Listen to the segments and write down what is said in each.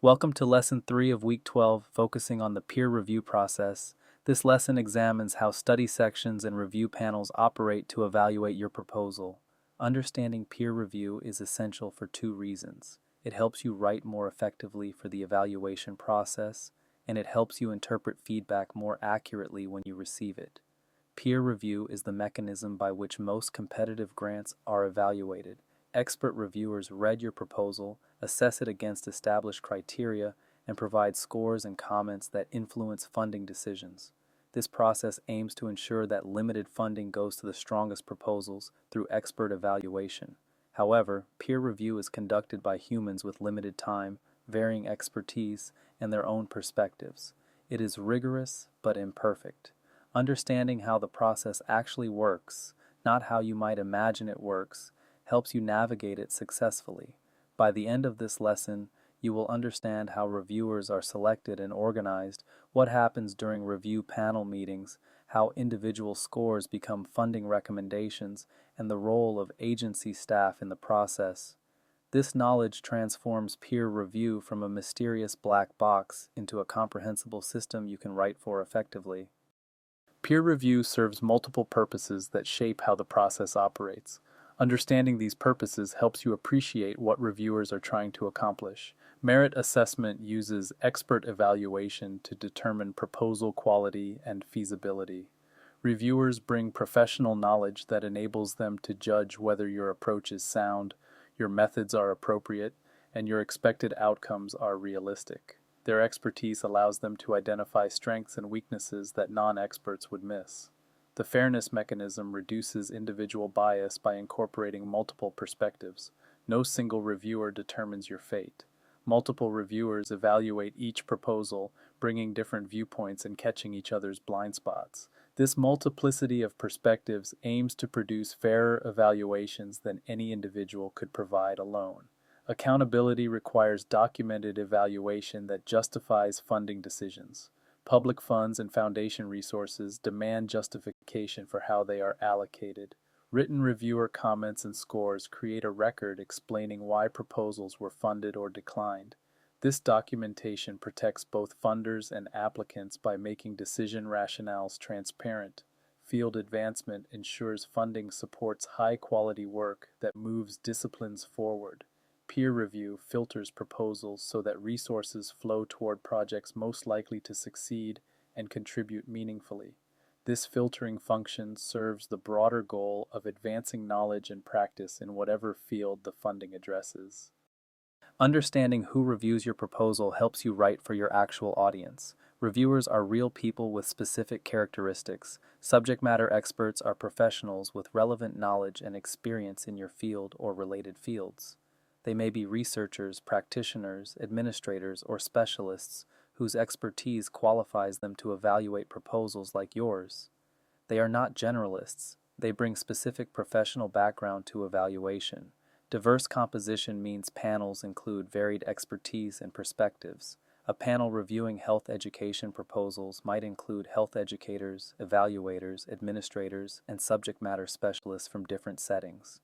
Welcome to Lesson 3 of Week 12, focusing on the peer review process. This lesson examines how study sections and review panels operate to evaluate your proposal. Understanding peer review is essential for two reasons. It helps you write more effectively for the evaluation process, and it helps you interpret feedback more accurately when you receive it. Peer review is the mechanism by which most competitive grants are evaluated. Expert reviewers read your proposal, assess it against established criteria, and provide scores and comments that influence funding decisions. This process aims to ensure that limited funding goes to the strongest proposals through expert evaluation. However, peer review is conducted by humans with limited time, varying expertise, and their own perspectives. It is rigorous but imperfect. Understanding how the process actually works, not how you might imagine it works, helps you navigate it successfully. By the end of this lesson, you will understand how reviewers are selected and organized, what happens during review panel meetings, how individual scores become funding recommendations, and the role of agency staff in the process. This knowledge transforms peer review from a mysterious black box into a comprehensible system you can write for effectively. Peer review serves multiple purposes that shape how the process operates. Understanding these purposes helps you appreciate what reviewers are trying to accomplish. Merit assessment uses expert evaluation to determine proposal quality and feasibility. Reviewers bring professional knowledge that enables them to judge whether your approach is sound, your methods are appropriate, and your expected outcomes are realistic. Their expertise allows them to identify strengths and weaknesses that non-experts would miss. The fairness mechanism reduces individual bias by incorporating multiple perspectives. No single reviewer determines your fate. Multiple reviewers evaluate each proposal, bringing different viewpoints and catching each other's blind spots. This multiplicity of perspectives aims to produce fairer evaluations than any individual could provide alone. Accountability requires documented evaluation that justifies funding decisions. Public funds and foundation resources demand justification for how they are allocated. Written reviewer comments and scores create a record explaining why proposals were funded or declined. This documentation protects both funders and applicants by making decision rationales transparent. Field advancement ensures funding supports high-quality work that moves disciplines forward. Peer review filters proposals so that resources flow toward projects most likely to succeed and contribute meaningfully. This filtering function serves the broader goal of advancing knowledge and practice in whatever field the funding addresses. Understanding who reviews your proposal helps you write for your actual audience. Reviewers are real people with specific characteristics. Subject matter experts are professionals with relevant knowledge and experience in your field or related fields. They may be researchers, practitioners, administrators, or specialists whose expertise qualifies them to evaluate proposals like yours. They are not generalists. They bring specific professional background to evaluation. Diverse composition means panels include varied expertise and perspectives. A panel reviewing health education proposals might include health educators, evaluators, administrators, and subject matter specialists from different settings.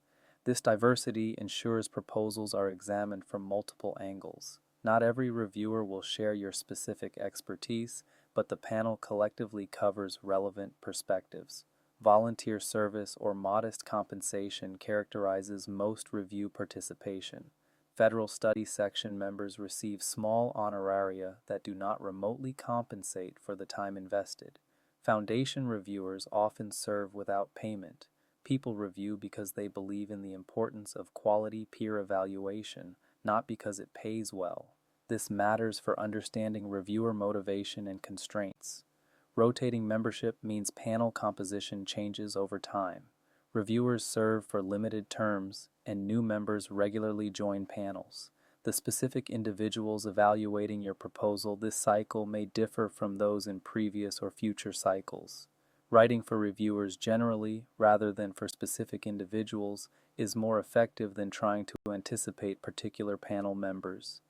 This diversity ensures proposals are examined from multiple angles. Not every reviewer will share your specific expertise, but the panel collectively covers relevant perspectives. Volunteer service or modest compensation characterizes most review participation. Federal study section members receive small honoraria that do not remotely compensate for the time invested. Foundation reviewers often serve without payment. People review because they believe in the importance of quality peer evaluation, not because it pays well. This matters for understanding reviewer motivation and constraints. Rotating membership means panel composition changes over time. Reviewers serve for limited terms, and new members regularly join panels. The specific individuals evaluating your proposal this cycle may differ from those in previous or future cycles. Writing for reviewers generally, rather than for specific individuals, is more effective than trying to anticipate particular panel members.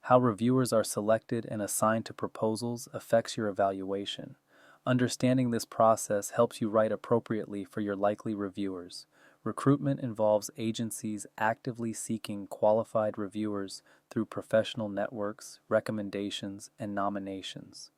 How reviewers are selected and assigned to proposals affects your evaluation. Understanding this process helps you write appropriately for your likely reviewers. Recruitment involves agencies actively seeking qualified reviewers through professional networks, recommendations, and nominations.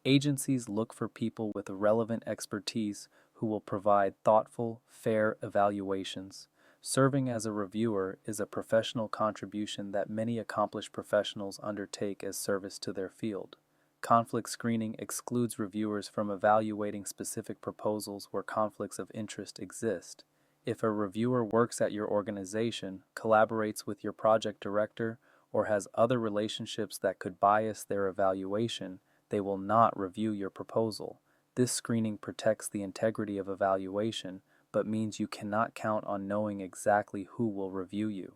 Agencies look for people with relevant expertise who will provide thoughtful, fair evaluations. Serving as a reviewer is a professional contribution that many accomplished professionals undertake as service to their field. Conflict screening excludes reviewers from evaluating specific proposals where conflicts of interest exist. If a reviewer works at your organization, collaborates with your project director, or has other relationships that could bias their evaluation, they will not review your proposal. This screening protects the integrity of evaluation, but means you cannot count on knowing exactly who will review you.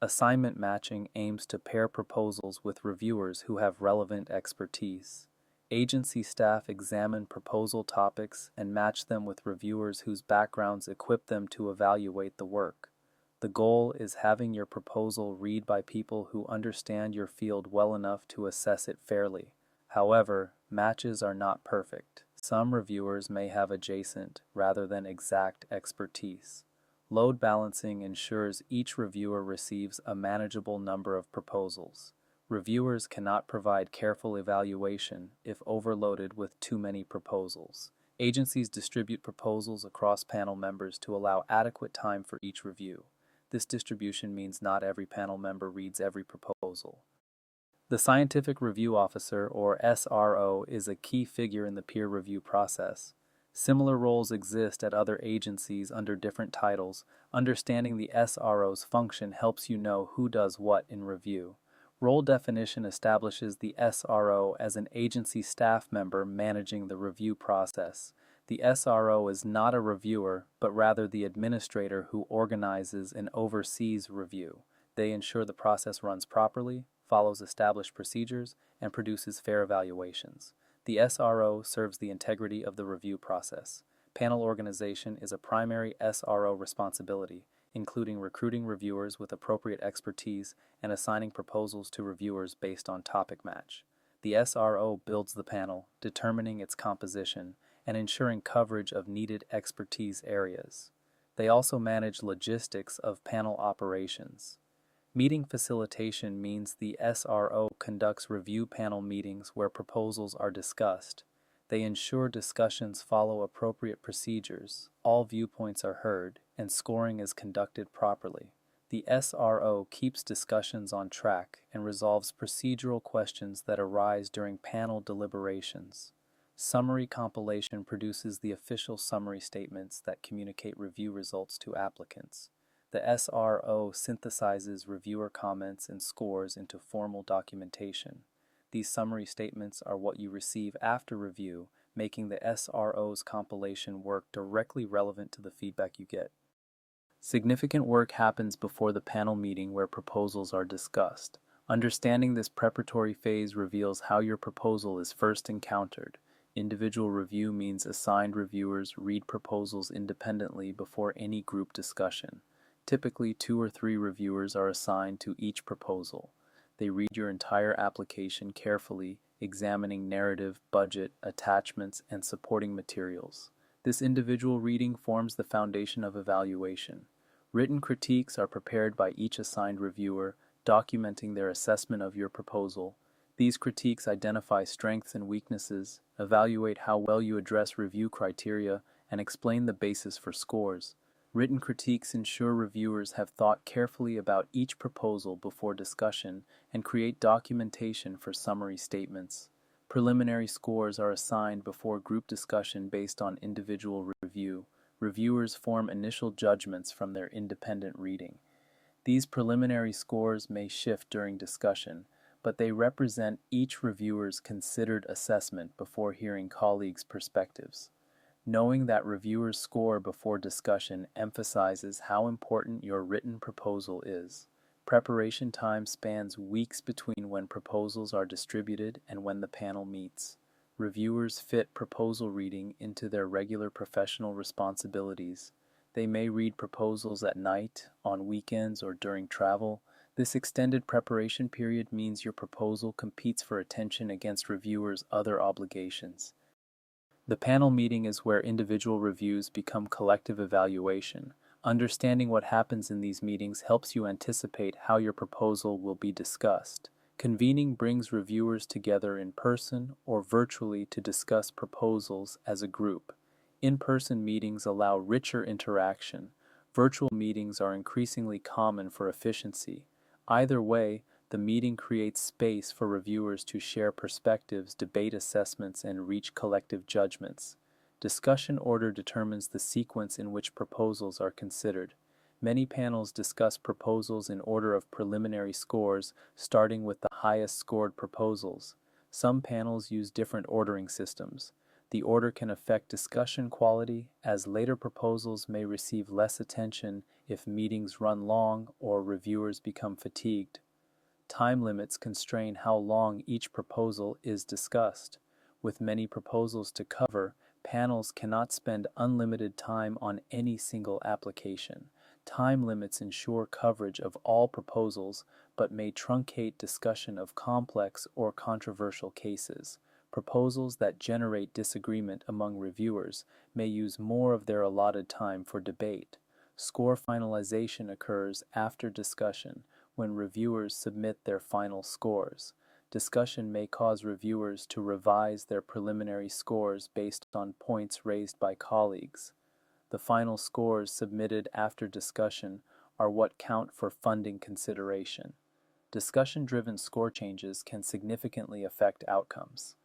Assignment matching aims to pair proposals with reviewers who have relevant expertise. Agency staff examine proposal topics and match them with reviewers whose backgrounds equip them to evaluate the work. The goal is having your proposal read by people who understand your field well enough to assess it fairly. However, matches are not perfect. Some reviewers may have adjacent rather than exact expertise. Load balancing ensures each reviewer receives a manageable number of proposals. Reviewers cannot provide careful evaluation if overloaded with too many proposals. Agencies distribute proposals across panel members to allow adequate time for each review. This distribution means not every panel member reads every proposal. The Scientific Review Officer, or SRO, is a key figure in the peer review process. Similar roles exist at other agencies under different titles. Understanding the SRO's function helps you know who does what in review. Role definition establishes the SRO as an agency staff member managing the review process. The SRO is not a reviewer, but rather the administrator who organizes and oversees review. They ensure the process runs properly, follows established procedures, and produces fair evaluations. The SRO serves the integrity of the review process. Panel organization is a primary SRO responsibility, including recruiting reviewers with appropriate expertise and assigning proposals to reviewers based on topic match. The SRO builds the panel, determining its composition, and ensuring coverage of needed expertise areas. They also manage logistics of panel operations. Meeting facilitation means the SRO conducts review panel meetings where proposals are discussed. They ensure discussions follow appropriate procedures, all viewpoints are heard, and scoring is conducted properly. The SRO keeps discussions on track and resolves procedural questions that arise during panel deliberations. Summary compilation produces the official summary statements that communicate review results to applicants. The SRO synthesizes reviewer comments and scores into formal documentation. These summary statements are what you receive after review, making the SRO's compilation work directly relevant to the feedback you get. Significant work happens before the panel meeting where proposals are discussed. Understanding this preparatory phase reveals how your proposal is first encountered. Individual review means assigned reviewers read proposals independently before any group discussion. Typically, 2 or 3 reviewers are assigned to each proposal. They read your entire application carefully, examining narrative, budget, attachments, and supporting materials. This individual reading forms the foundation of evaluation. Written critiques are prepared by each assigned reviewer, documenting their assessment of your proposal. These critiques identify strengths and weaknesses, evaluate how well you address review criteria, and explain the basis for scores. Written critiques ensure reviewers have thought carefully about each proposal before discussion and create documentation for summary statements. Preliminary scores are assigned before group discussion based on individual review. Reviewers form initial judgments from their independent reading. These preliminary scores may shift during discussion, but they represent each reviewer's considered assessment before hearing colleagues' perspectives. Knowing that reviewers score before discussion emphasizes how important your written proposal is. Preparation time spans weeks between when proposals are distributed and when the panel meets. Reviewers fit proposal reading into their regular professional responsibilities. They may read proposals at night, on weekends, or during travel. This extended preparation period means your proposal competes for attention against reviewers' other obligations. The panel meeting is where individual reviews become collective evaluation. Understanding what happens in these meetings helps you anticipate how your proposal will be discussed. Convening brings reviewers together in person or virtually to discuss proposals as a group. In-person meetings allow richer interaction. Virtual meetings are increasingly common for efficiency. Either way, the meeting creates space for reviewers to share perspectives, debate assessments, and reach collective judgments. Discussion order determines the sequence in which proposals are considered. Many panels discuss proposals in order of preliminary scores, starting with the highest scored proposals. Some panels use different ordering systems. The order can affect discussion quality, as later proposals may receive less attention if meetings run long or reviewers become fatigued. Time limits constrain how long each proposal is discussed. With many proposals to cover, panels cannot spend unlimited time on any single application. Time limits ensure coverage of all proposals, but may truncate discussion of complex or controversial cases. Proposals that generate disagreement among reviewers may use more of their allotted time for debate. Score finalization occurs after discussion, when reviewers submit their final scores. Discussion may cause reviewers to revise their preliminary scores based on points raised by colleagues. The final scores submitted after discussion are what count for funding consideration. Discussion-driven score changes can significantly affect outcomes.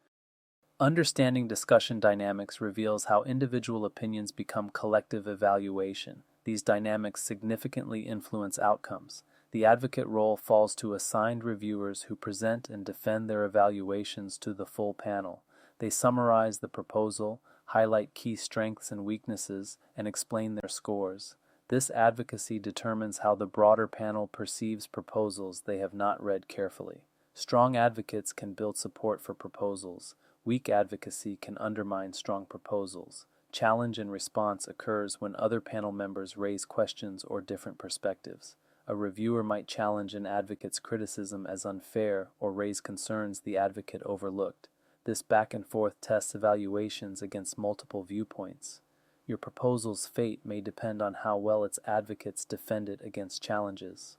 Understanding discussion dynamics reveals how individual opinions become collective evaluation. These dynamics significantly influence outcomes. The advocate role falls to assigned reviewers who present and defend their evaluations to the full panel. They summarize the proposal, highlight key strengths and weaknesses, and explain their scores. This advocacy determines how the broader panel perceives proposals they have not read carefully. Strong advocates can build support for proposals. Weak advocacy can undermine strong proposals. Challenge and response occurs when other panel members raise questions or different perspectives. A reviewer might challenge an advocate's criticism as unfair or raise concerns the advocate overlooked. This back and forth tests evaluations against multiple viewpoints. Your proposal's fate may depend on how well its advocates defend it against challenges.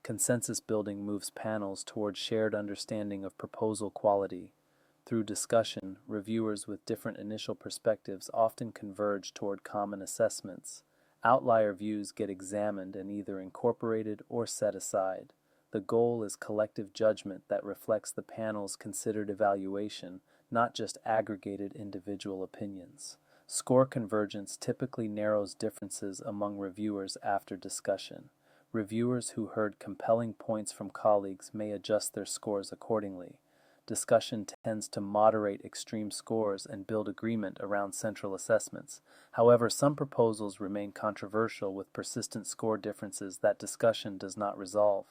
Consensus building moves panels toward shared understanding of proposal quality. Through discussion, reviewers with different initial perspectives often converge toward common assessments. Outlier views get examined and either incorporated or set aside. The goal is collective judgment that reflects the panel's considered evaluation, not just aggregated individual opinions. Score convergence typically narrows differences among reviewers after discussion. Reviewers who heard compelling points from colleagues may adjust their scores accordingly. Discussion tends to moderate extreme scores and build agreement around central assessments. However, some proposals remain controversial with persistent score differences that discussion does not resolve.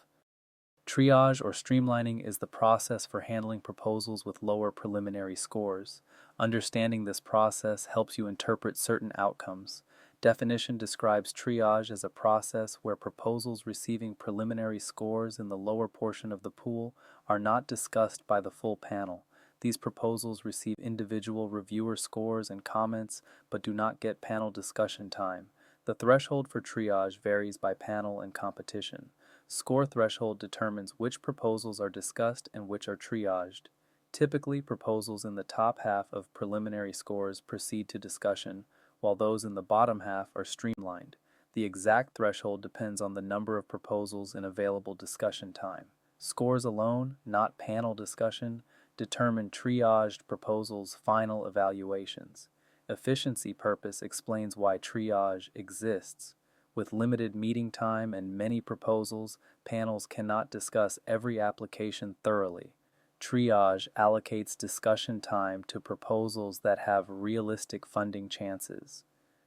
Triage or streamlining is the process for handling proposals with lower preliminary scores. Understanding this process helps you interpret certain outcomes. Definition describes triage as a process where proposals receiving preliminary scores in the lower portion of the pool are not discussed by the full panel. These proposals receive individual reviewer scores and comments, but do not get panel discussion time. The threshold for triage varies by panel and competition. Score threshold determines which proposals are discussed and which are triaged. Typically, proposals in the top half of preliminary scores proceed to discussion, while those in the bottom half are streamlined. The exact threshold depends on the number of proposals and available discussion time. Scores alone, not panel discussion, determine triaged proposals' final evaluations. Efficiency purpose explains why triage exists. With limited meeting time and many proposals, panels cannot discuss every application thoroughly. Triage allocates discussion time to proposals that have realistic funding chances.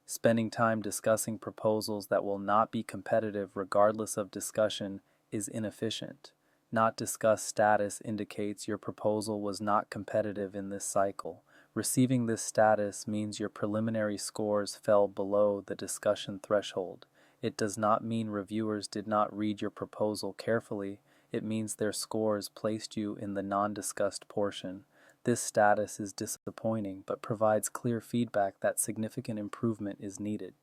Spending time discussing proposals that will not be competitive regardless of discussion is inefficient. Not discussed status indicates your proposal was not competitive in this cycle. Receiving this status means your preliminary scores fell below the discussion threshold. It does not mean reviewers did not read your proposal carefully. It means their scores placed you in the non-discussed portion. This status is disappointing but provides clear feedback that significant improvement is needed.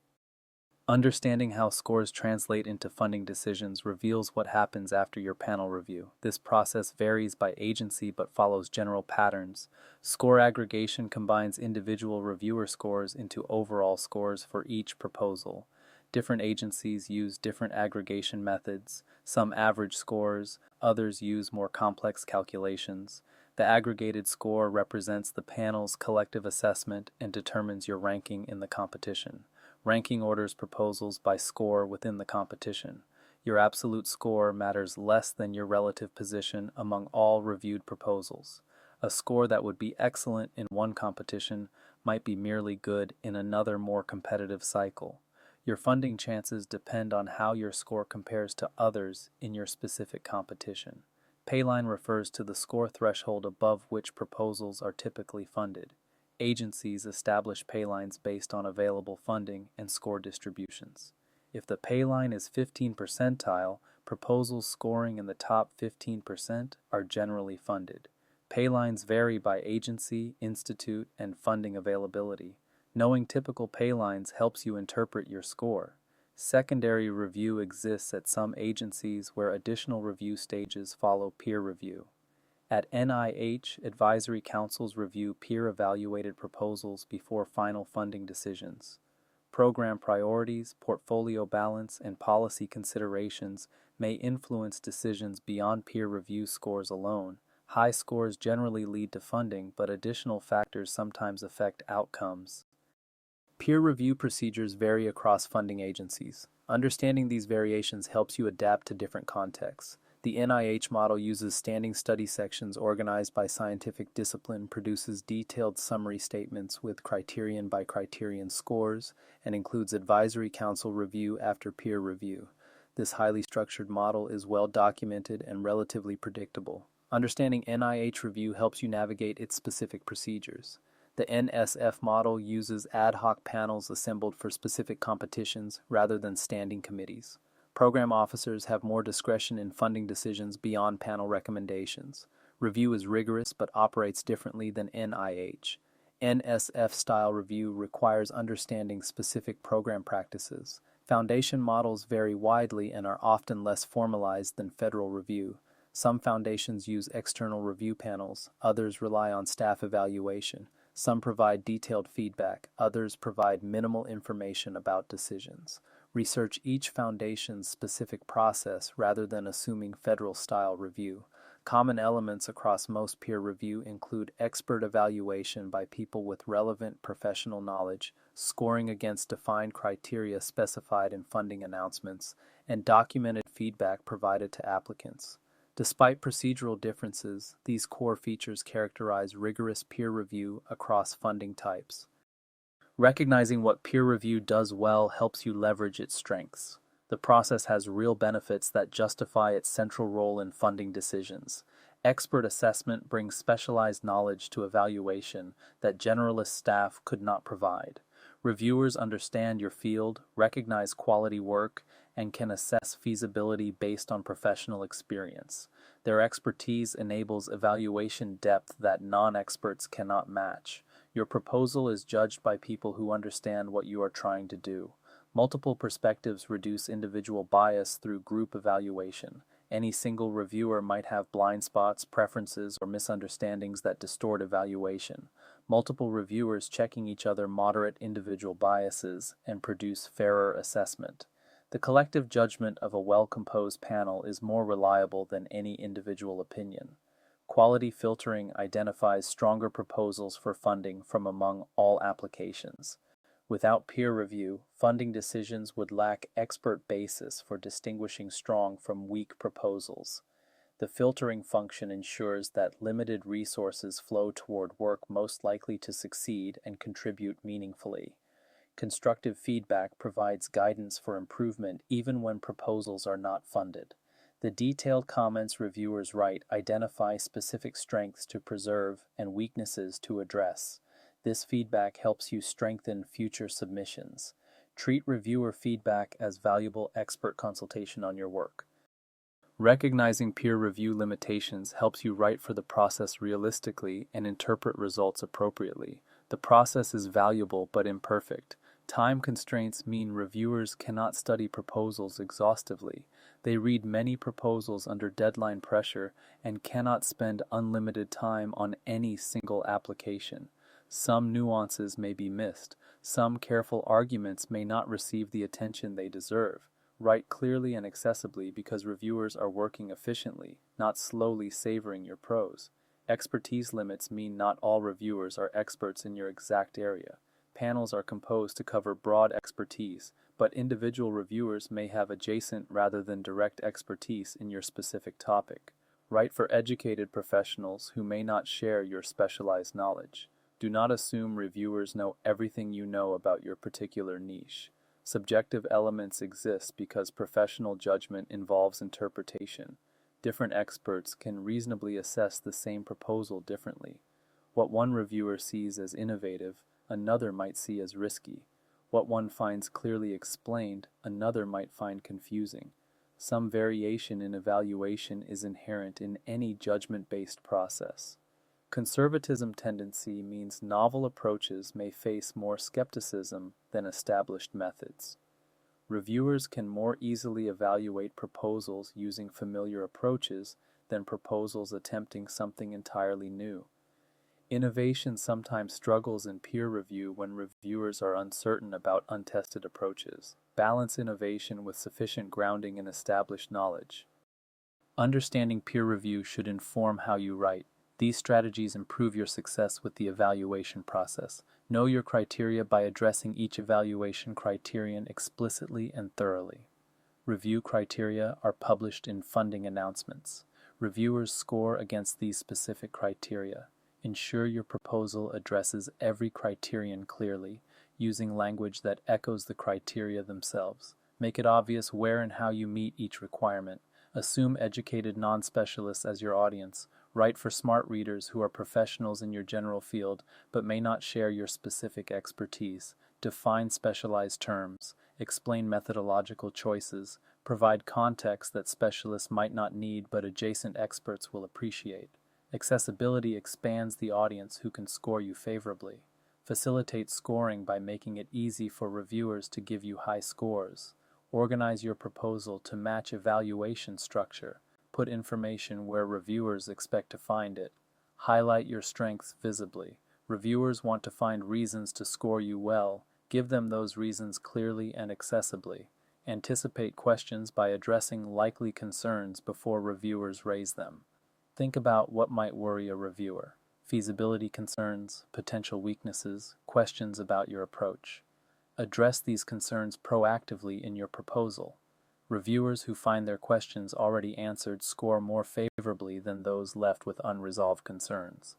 Understanding how scores translate into funding decisions reveals what happens after your panel review. This process varies by agency but follows general patterns. Score aggregation combines individual reviewer scores into overall scores for each proposal. Different agencies use different aggregation methods. Some average scores, others use more complex calculations. The aggregated score represents the panel's collective assessment and determines your ranking in the competition. Ranking orders proposals by score within the competition. Your absolute score matters less than your relative position among all reviewed proposals. A score that would be excellent in one competition might be merely good in another more competitive cycle. Your funding chances depend on how your score compares to others in your specific competition. Payline refers to the score threshold above which proposals are typically funded. Agencies establish paylines based on available funding and score distributions. If the payline is 15 percentile, proposals scoring in the top 15% are generally funded. Paylines vary by agency, institute, and funding availability. Knowing typical paylines helps you interpret your score. Secondary review exists at some agencies where additional review stages follow peer review. At NIH, advisory councils review peer-evaluated proposals before final funding decisions. Program priorities, portfolio balance, and policy considerations may influence decisions beyond peer review scores alone. High scores generally lead to funding, but additional factors sometimes affect outcomes. Peer review procedures vary across funding agencies. Understanding these variations helps you adapt to different contexts. The NIH model uses standing study sections organized by scientific discipline, produces detailed summary statements with criterion by criterion scores, and includes advisory council review after peer review. This highly structured model is well documented and relatively predictable. Understanding NIH review helps you navigate its specific procedures. The NSF model uses ad hoc panels assembled for specific competitions rather than standing committees. Program officers have more discretion in funding decisions beyond panel recommendations. Review is rigorous but operates differently than NIH. NSF-style review requires understanding specific program practices. Foundation models vary widely and are often less formalized than federal review. Some foundations use external review panels, others rely on staff evaluation. Some provide detailed feedback, others provide minimal information about decisions. Research each foundation's specific process rather than assuming federal-style review. Common elements across most peer review include expert evaluation by people with relevant professional knowledge, scoring against defined criteria specified in funding announcements, and documented feedback provided to applicants. Despite procedural differences, these core features characterize rigorous peer review across funding types. Recognizing what peer review does well helps you leverage its strengths. The process has real benefits that justify its central role in funding decisions. Expert assessment brings specialized knowledge to evaluation that generalist staff could not provide. Reviewers understand your field, recognize quality work, and can assess feasibility based on professional experience. Their expertise enables evaluation depth that non-experts cannot match. Your proposal is judged by people who understand what you are trying to do. Multiple perspectives reduce individual bias through group evaluation. Any single reviewer might have blind spots, preferences, or misunderstandings that distort evaluation. Multiple reviewers checking each other moderate individual biases and produce fairer assessment. The collective judgment of a well-composed panel is more reliable than any individual opinion. Quality filtering identifies stronger proposals for funding from among all applications. Without peer review, funding decisions would lack expert basis for distinguishing strong from weak proposals. The filtering function ensures that limited resources flow toward work most likely to succeed and contribute meaningfully. Constructive feedback provides guidance for improvement even when proposals are not funded. The detailed comments reviewers write identify specific strengths to preserve and weaknesses to address. This feedback helps you strengthen future submissions. Treat reviewer feedback as valuable expert consultation on your work. Recognizing peer review limitations helps you write for the process realistically and interpret results appropriately. The process is valuable but imperfect. Time constraints mean reviewers cannot study proposals exhaustively. They read many proposals under deadline pressure and cannot spend unlimited time on any single application. Some nuances may be missed. Some careful arguments may not receive the attention they deserve. Write clearly and accessibly because reviewers are working efficiently, not slowly savoring your prose. Expertise limits mean not all reviewers are experts in your exact area. Panels are composed to cover broad expertise, but individual reviewers may have adjacent rather than direct expertise in your specific topic. Write for educated professionals who may not share your specialized knowledge. Do not assume reviewers know everything you know about your particular niche. Subjective elements exist because professional judgment involves interpretation. Different experts can reasonably assess the same proposal differently. What one reviewer sees as innovative, another might see as risky. What one finds clearly explained, another might find confusing. Some variation in evaluation is inherent in any judgment-based process. Conservatism tendency means novel approaches may face more skepticism than established methods. Reviewers can more easily evaluate proposals using familiar approaches than proposals attempting something entirely new. Innovation sometimes struggles in peer review when reviewers are uncertain about untested approaches. Balance innovation with sufficient grounding in established knowledge. Understanding peer review should inform how you write. These strategies improve your success with the evaluation process. Know your criteria by addressing each evaluation criterion explicitly and thoroughly. Review criteria are published in funding announcements. Reviewers score against these specific criteria. Ensure your proposal addresses every criterion clearly, using language that echoes the criteria themselves. Make it obvious where and how you meet each requirement. Assume educated non-specialists as your audience. Write for smart readers who are professionals in your general field but may not share your specific expertise. Define specialized terms. Explain methodological choices. Provide context that specialists might not need but adjacent experts will appreciate. Accessibility expands the audience who can score you favorably. Facilitate scoring by making it easy for reviewers to give you high scores. Organize your proposal to match evaluation structure. Put information where reviewers expect to find it. Highlight your strengths visibly. Reviewers want to find reasons to score you well. Give them those reasons clearly and accessibly. Anticipate questions by addressing likely concerns before reviewers raise them. Think about what might worry a reviewer. Feasibility concerns, potential weaknesses, questions about your approach. Address these concerns proactively in your proposal. Reviewers who find their questions already answered score more favorably than those left with unresolved concerns.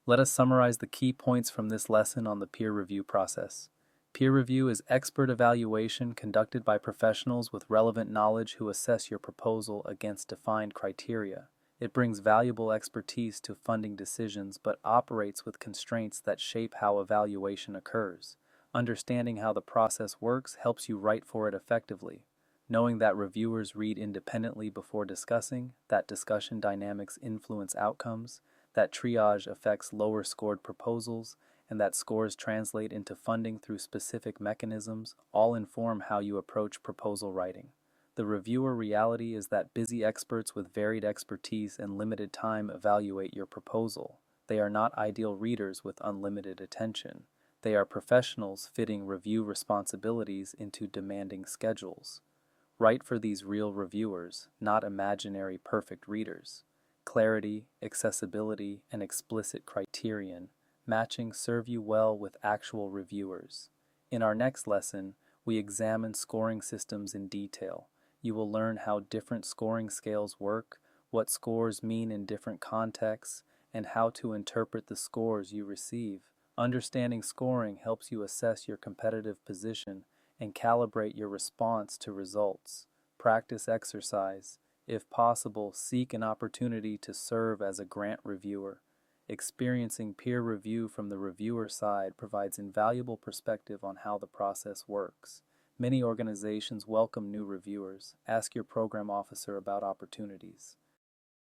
Let us summarize the key points from this lesson on the peer review process. Peer review is expert evaluation conducted by professionals with relevant knowledge who assess your proposal against defined criteria. It brings valuable expertise to funding decisions but operates with constraints that shape how evaluation occurs. Understanding how the process works helps you write for it effectively. Knowing that reviewers read independently before discussing, that discussion dynamics influence outcomes, that triage affects lower scored proposals, and that scores translate into funding through specific mechanisms all inform how you approach proposal writing. The reviewer reality is that busy experts with varied expertise and limited time evaluate your proposal. They are not ideal readers with unlimited attention. They are professionals fitting review responsibilities into demanding schedules. Write for these real reviewers, not imaginary perfect readers. Clarity, accessibility, and explicit criterion matching serve you well with actual reviewers. In our next lesson, we examine scoring systems in detail. You will learn how different scoring scales work, what scores mean in different contexts, and how to interpret the scores you receive. Understanding scoring helps you assess your competitive position and calibrate your response to results. Practice exercise. If possible, seek an opportunity to serve as a grant reviewer. Experiencing peer review from the reviewer side provides invaluable perspective on how the process works. Many organizations welcome new reviewers. Ask your program officer about opportunities.